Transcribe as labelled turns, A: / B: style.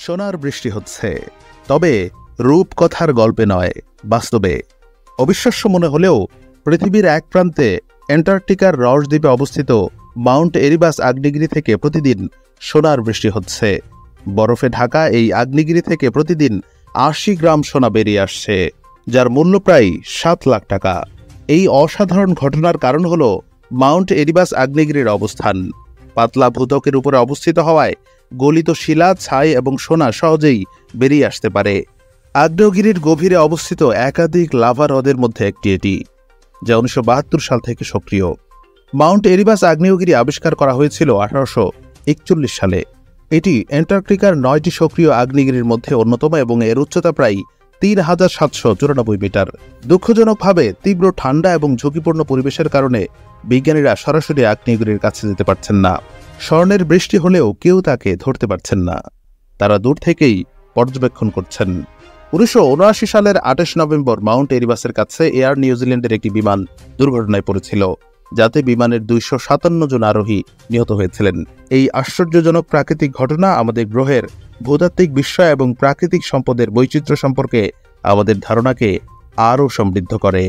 A: সোনার বৃষ্টি হচ্ছে, তবে রূপকথার গল্পে নয়, বাস্তবে। অবিশ্বাস্য মনে হলেও পৃথিবীর এক প্রান্তে অ্যান্টার্কটিকার রস দ্বীপে অবস্থিত মাউন্ট এরিবাস আগ্নেয়গিরি থেকে প্রতিদিন সোনার বৃষ্টি হচ্ছে। বরফে ঢাকা এই আগ্নেয়গিরি থেকে প্রতিদিন ৮০ গ্রাম সোনা বেরিয়ে আসছে, যার মূল্য প্রায় ৭ লাখ টাকা। এই অসাধারণ ঘটনার কারণ হল মাউন্ট এরিবাস আগ্নেয়গিরির অবস্থান। পাতলা ভূত্বকের উপরে অবস্থিত হওয়ায় গলিত শিলা, ছাই এবং সোনা সহজেই বেরিয়ে আসতে পারে। আগ্নেয়গিরির গভীরে অবস্থিত একাধিক লাভা হ্রদের মধ্যে একটি এটি, যা ১৯৭২ সাল থেকে সক্রিয়। মাউন্ট এরিবাস আগ্নেয়গিরি আবিষ্কার করা হয়েছিল ১৮৪১ সালে। এটি অ্যান্টার্কটিকার ৯টি সক্রিয় আগ্নেয়গিরির মধ্যে অন্যতম এবং এর উচ্চতা প্রায় ৩৭৯৪ মিটার। দুঃখজনকভাবে তীব্র ঠান্ডা এবং ঝুঁকিপূর্ণ পরিবেশের কারণে বিজ্ঞানীরা সরাসরি আগ্নেয়গিরির কাছে যেতে পারছেন না। স্বর্ণের বৃষ্টি হলেও কেউ তাকে ধরতে পারছেন না, তারা দূর থেকেই পর্যবেক্ষণ করছেন। ১৯৭৯ সালের ২৮ নভেম্বর মাউন্ট এরিবাসের কাছে এয়ার নিউজিল্যান্ডের একটি বিমান দুর্ঘটনায় পড়েছিল, যাতে বিমানের ২৫৭ জন আরোহী নিহত হয়েছিলেন। এই আশ্চর্যজনক প্রাকৃতিক ঘটনা আমাদের গ্রহের ভূতাত্ত্বিক বিস্ময় এবং প্রাকৃতিক সম্পদের বৈচিত্র্য সম্পর্কে আমাদের ধারণাকে আরও সমৃদ্ধ করে।